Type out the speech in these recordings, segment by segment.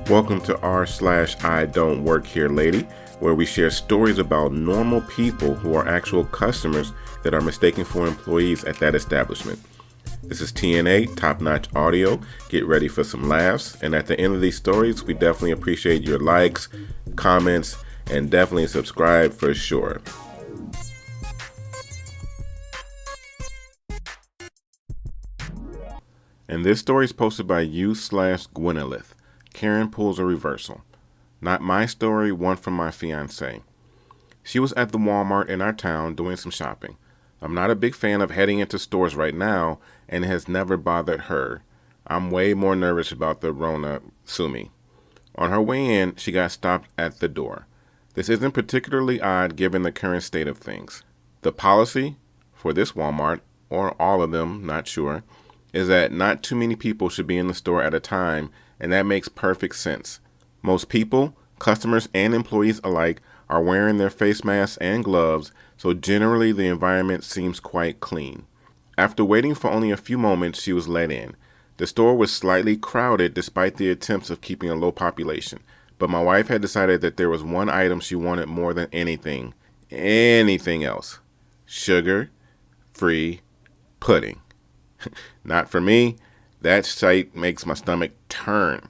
Welcome to r/slash I don't work here lady, where we share stories about normal people who are actual customers that are mistaken for employees at that establishment. This is TNA, top-notch audio. Get ready for some laughs. And at the end of these stories, we definitely appreciate your likes, comments, and definitely subscribe for sure. And this story is posted by u/Gwynolith. Karen pulls a reversal. Not my story, one from my fiance. She was at the Walmart in our town doing some shopping. I'm not a big fan of heading into stores right now, and it has never bothered her. I'm way more nervous about the Rona, sue me. On her way in, she got stopped at the door. This isn't particularly odd given the current state of things. The policy for this Walmart, or all of them, not sure, is that not too many people should be in the store at a time, and that makes perfect sense. Most people, customers and employees alike, are wearing their face masks and gloves, so generally the environment seems quite clean. After waiting for only a few moments, she was let in. The store was slightly crowded despite the attempts of keeping a low population, but my wife had decided that there was one item she wanted more than anything else. Sugar-free pudding. Not for me. That sight makes my stomach turn.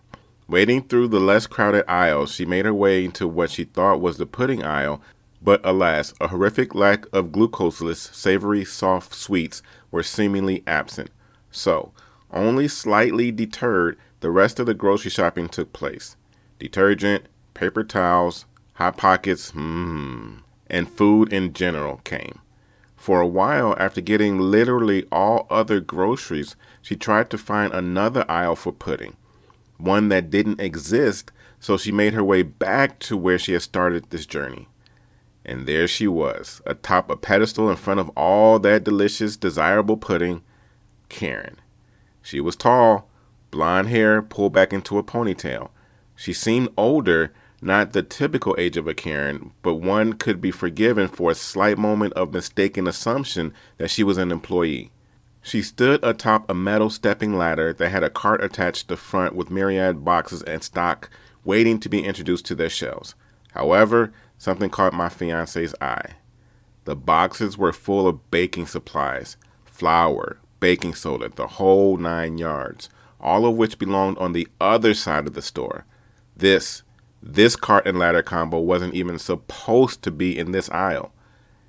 Wading through the less crowded aisles, she made her way into what she thought was the pudding aisle, but alas, a horrific lack of glucoseless, savory, soft sweets were seemingly absent. So, only slightly deterred, the rest of the grocery shopping took place. Detergent, paper towels, Hot Pockets, and food in general came. For a while, after getting literally all other groceries, she tried to find another aisle for pudding, one that didn't exist, so she made her way back to where she had started this journey. And there she was, atop a pedestal in front of all that delicious, desirable pudding, Karen. She was tall, blonde hair pulled back into a ponytail. She seemed older, not the typical age of a Karen, but one could be forgiven for a slight moment of mistaken assumption that she was an employee. She stood atop a metal stepping ladder that had a cart attached to the front with myriad boxes and stock waiting to be introduced to their shelves. However, something caught my fiance's eye. The boxes were full of baking supplies, flour, baking soda, the whole 9 yards, all of which belonged on the other side of the store. This cart and ladder combo wasn't even supposed to be in this aisle.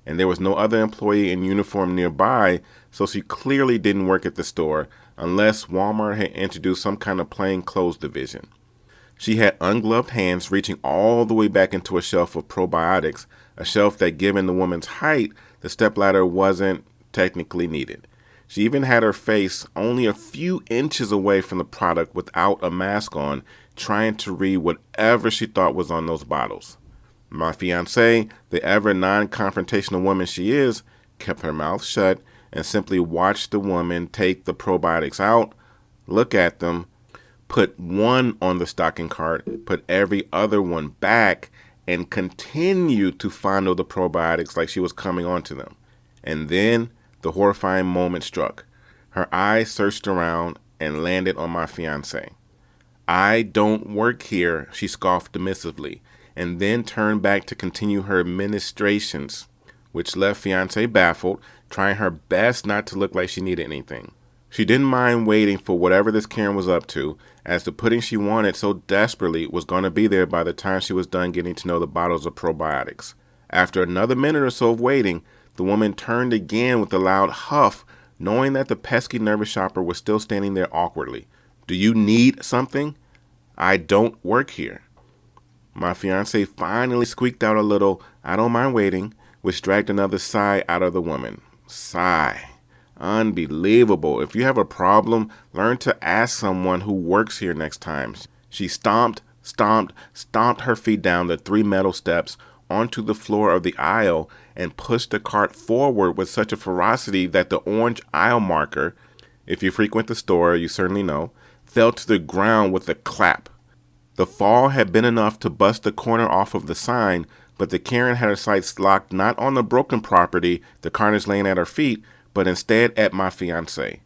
And there was no other employee in uniform nearby, so she clearly didn't work at the store unless Walmart had introduced some kind of plain clothes division. She had ungloved hands reaching all the way back into a shelf of probiotics, a shelf that, given the woman's height, the stepladder wasn't technically needed. She even had her face only a few inches away from the product without a mask on, trying to read whatever she thought was on those bottles. My fiancée, the ever non-confrontational woman she is, kept her mouth shut and simply watched the woman take the probiotics out, look at them, put one on the stocking cart, put every other one back, and continue to fondle the probiotics like she was coming onto them. And then the horrifying moment struck. Her eyes searched around and landed on my fiancé. "I don't work here," she scoffed dismissively, and then turned back to continue her ministrations, which left fiancé baffled, trying her best not to look like she needed anything. She didn't mind waiting for whatever this Karen was up to, as the pudding she wanted so desperately was going to be there by the time she was done getting to know the bottles of probiotics. After another minute or so of waiting, the woman turned again with a loud huff, knowing that the pesky nervous shopper was still standing there awkwardly. "Do you need something? I don't work here." My fiancé finally squeaked out a little, "I don't mind waiting," which dragged another sigh out of the woman. Sigh. Unbelievable. If you have a problem, learn to ask someone who works here next time. She stomped her feet down the 3 metal steps onto the floor of the aisle and pushed the cart forward with such a ferocity that the orange aisle marker, if you frequent the store, you certainly know, fell to the ground with a clap. The fall had been enough to bust the corner off of the sign, but the Karen had her sights locked not on the broken property, the carnage laying at her feet, but instead at my fiancé.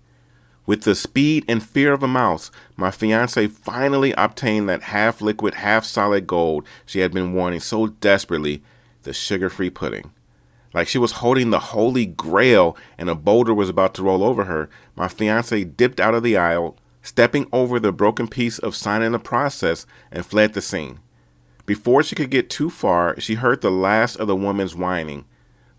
With the speed and fear of a mouse, my fiance finally obtained that half liquid, half solid gold she had been wanting so desperately, the sugar-free pudding. Like she was holding the holy grail and a boulder was about to roll over her, my fiance dipped out of the aisle, stepping over the broken piece of signing the process, and fled the scene. Before she could get too far, she heard the last of the woman's whining.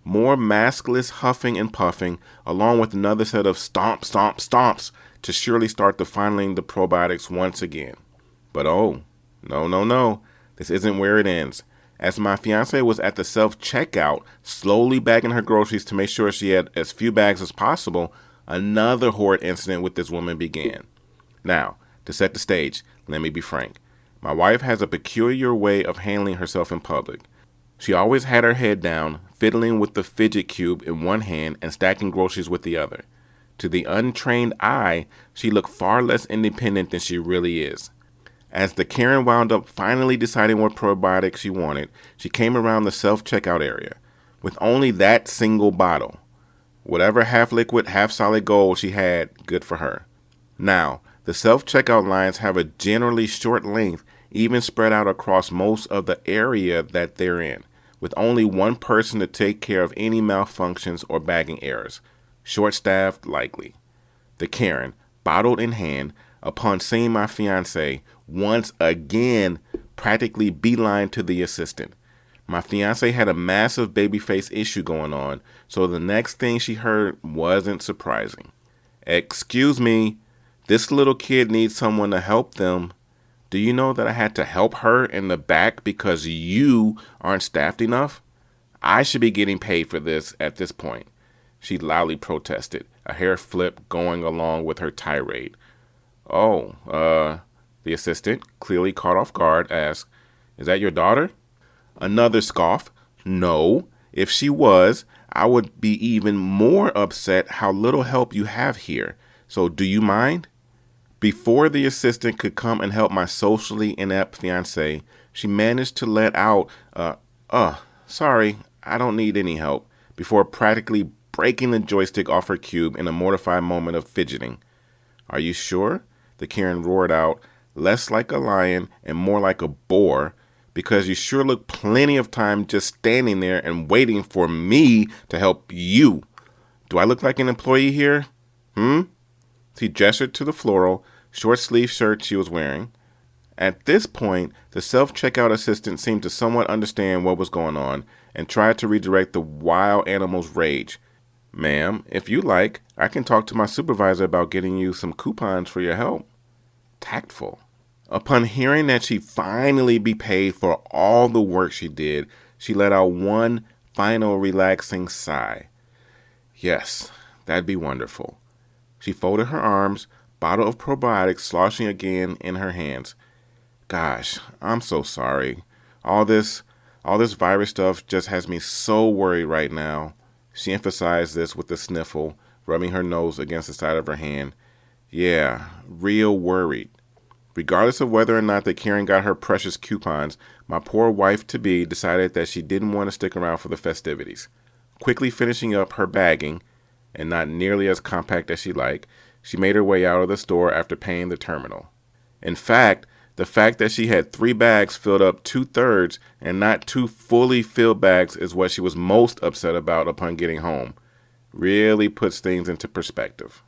More maskless huffing and puffing, along with another set of stomp, stomp, stomps to surely start the funneling the probiotics once again. But oh, no, this isn't where it ends. As my fiance was at the self-checkout, slowly bagging her groceries to make sure she had as few bags as possible, another horrid incident with this woman began. Now, to set the stage, let me be frank. My wife has a peculiar way of handling herself in public. She always had her head down, fiddling with the fidget cube in one hand and stacking groceries with the other. To the untrained eye, she looked far less independent than she really is. As the Karen wound up finally deciding what probiotics she wanted, she came around the self-checkout area with only that single bottle. Whatever half liquid, half solid gold she had, good for her. Now, the self-checkout lines have a generally short length, even spread out across most of the area that they're in, with only one person to take care of any malfunctions or bagging errors. Short-staffed, likely. The Karen, bottle in hand, upon seeing my fiancé, once again practically beeline to the assistant. My fiancé had a massive babyface issue going on, so the next thing she heard wasn't surprising. "Excuse me, this little kid needs someone to help them. Do you know that I had to help her in the back because you aren't staffed enough? I should be getting paid for this at this point," she loudly protested, a hair flip going along with her tirade. The assistant, clearly caught off guard, asked, "Is that your daughter?" Another scoff. "No, if she was, I would be even more upset how little help you have here. So do you mind?" Before the assistant could come and help my socially inept fiancé, she managed to let out, sorry, I don't need any help, before practically breaking the joystick off her cube in a mortified moment of fidgeting. "Are you sure?" the Karen roared out, less like a lion and more like a boar, "because you sure look plenty of time just standing there and waiting for me to help you. Do I look like an employee here? He gestured to the floral, short-sleeved shirt she was wearing. At this point, the self-checkout assistant seemed to somewhat understand what was going on and tried to redirect the wild animal's rage. "Ma'am, if you like, I can talk to my supervisor about getting you some coupons for your help." Tactful. Upon hearing that she'd finally be paid for all the work she did, she let out one final relaxing sigh. Yes, that'd be wonderful. She folded her arms, bottle of probiotics sloshing again in her hands. "Gosh, I'm so sorry. All this virus stuff just has me so worried right now." She emphasized this with a sniffle, rubbing her nose against the side of her hand. "Yeah, real worried." Regardless of whether or not the Karen got her precious coupons, my poor wife-to-be decided that she didn't want to stick around for the festivities. Quickly finishing up her bagging, and not nearly as compact as she liked, she made her way out of the store after paying the terminal. In fact, the fact that she had 3 bags filled up 2/3 and not 2 fully filled bags is what she was most upset about upon getting home. Really puts things into perspective.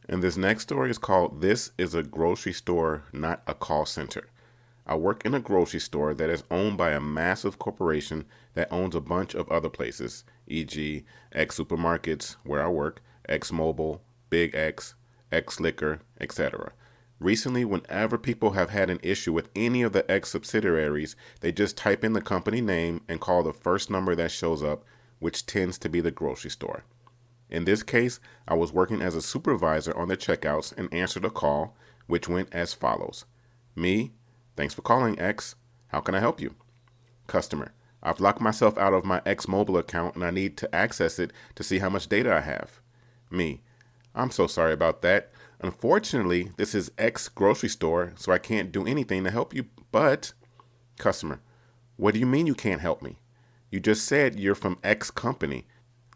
And this next story is called "This is a Grocery Store, Not a Call Center." I work in a grocery store that is owned by a massive corporation that owns a bunch of other places, e.g. X Supermarkets, where I work, X Mobile, Big X, X Liquor, etc. Recently, whenever people have had an issue with any of the X subsidiaries, they just type in the company name and call the first number that shows up, which tends to be the grocery store. In this case, I was working as a supervisor on the checkouts and answered a call, which went as follows. Me, "Thanks for calling, X. How can I help you?" Customer, "I've locked myself out of my X mobile account and I need to access it to see how much data I have." Me, "I'm so sorry about that. Unfortunately, this is X grocery store, so I can't do anything to help you, but..." Customer, "What do you mean you can't help me? You just said you're from X company.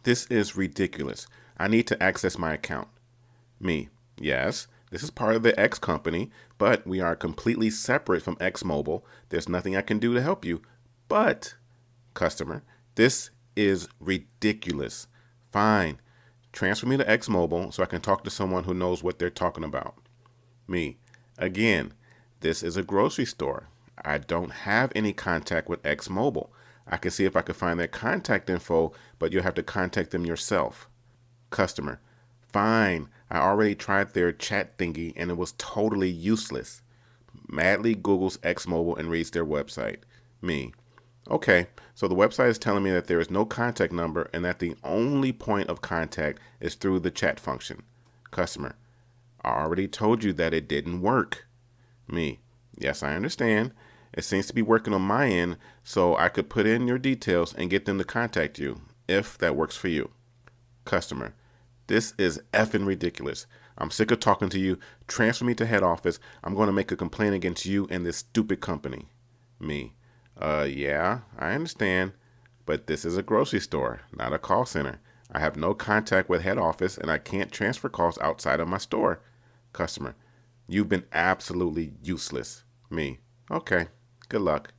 This is ridiculous. I need to access my account." Me, yes, this is part of the X company, but we are completely separate from X Mobile. There's nothing I can do to help you. But, customer, this is ridiculous. Fine, transfer me to X Mobile so I can talk to someone who knows what they're talking about. Me, again, this is a grocery store. I don't have any contact with X Mobile. I can see if I can find their contact info, but you'll have to contact them yourself. Customer, fine, I already tried their chat thingy and it was totally useless. Madly Googles X Mobile and reads their website. Me, okay, so the website is telling me that there is no contact number and that the only point of contact is through the chat function. Customer, I already told you that it didn't work. Me, yes, I understand. It seems to be working on my end, so I could put in your details and get them to contact you, if that works for you. Customer, this is effing ridiculous. I'm sick of talking to you. Transfer me to head office. I'm going to make a complaint against you and this stupid company. Me, yeah, I understand, but this is a grocery store, not a call center. I have no contact with head office and I can't transfer calls outside of my store. Customer, you've been absolutely useless. Me, okay, good luck.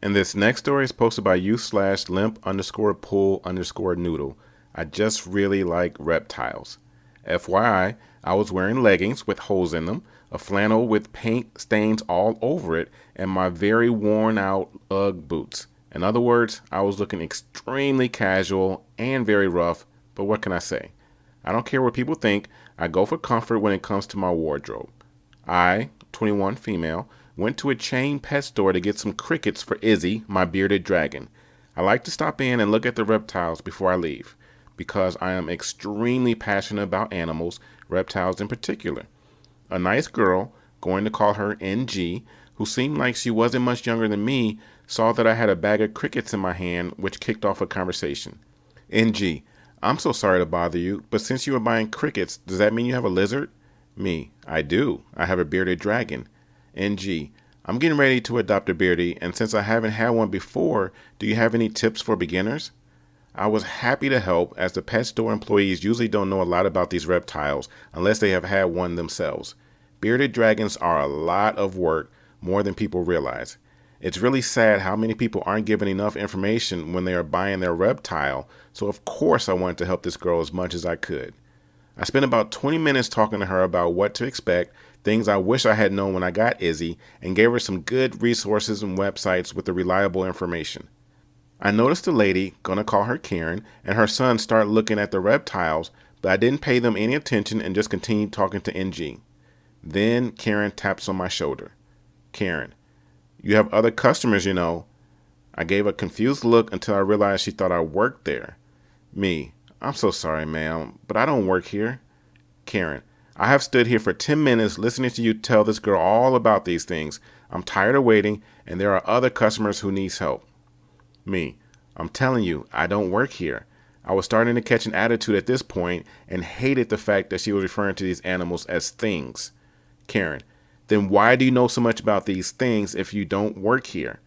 And this next story is posted by u/limp_pool_noodle. I just really like reptiles. FYI, I was wearing leggings with holes in them, a flannel with paint stains all over it, and my very worn out Ugg boots. In other words, I was looking extremely casual and very rough, but what can I say? I don't care what people think. I go for comfort when it comes to my wardrobe. I, 21 female, went to a chain pet store to get some crickets for Izzy, my bearded dragon. I like to stop in and look at the reptiles before I leave, because I am extremely passionate about animals, reptiles in particular. A nice girl, going to call her NG, who seemed like she wasn't much younger than me, saw that I had a bag of crickets in my hand, which kicked off a conversation. NG, I'm so sorry to bother you, but since you are buying crickets, does that mean you have a lizard? Me, I do. I have a bearded dragon. NG, I'm getting ready to adopt a beardie, and since I haven't had one before, do you have any tips for beginners? I was happy to help, as the pet store employees usually don't know a lot about these reptiles unless they have had one themselves. Bearded dragons are a lot of work, more than people realize. It's really sad how many people aren't given enough information when they are buying their reptile, so of course I wanted to help this girl as much as I could. I spent about 20 minutes talking to her about what to expect, things I wish I had known when I got Izzy, and gave her some good resources and websites with the reliable information. I noticed a lady, gonna call her Karen, and her son start looking at the reptiles, but I didn't pay them any attention and just continued talking to NG. Then Karen taps on my shoulder. Karen, you have other customers, you know. I gave a confused look until I realized she thought I worked there. Me, I'm so sorry, ma'am, but I don't work here. Karen, I have stood here for 10 minutes listening to you tell this girl all about these things. I'm tired of waiting, and there are other customers who need help. Me, I'm telling you, I don't work here. I was starting to catch an attitude at this point and hated the fact that she was referring to these animals as things. Karen, then why do you know so much about these things if you don't work here?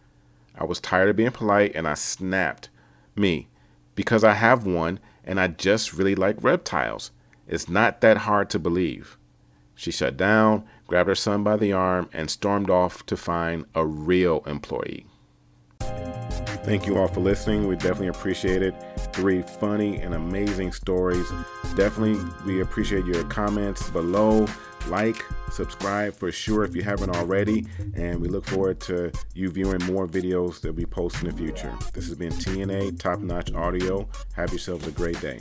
I was tired of being polite and I snapped. Me, because I have one and I just really like reptiles. It's not that hard to believe. She shut down, grabbed her son by the arm, and stormed off to find a real employee. Thank you all for listening. We definitely appreciate it. 3 funny and amazing stories. Definitely, we appreciate your comments below. Like, subscribe for sure if you haven't already. And we look forward to you viewing more videos that we post in the future. This has been TNA Top Notch Audio. Have yourselves a great day.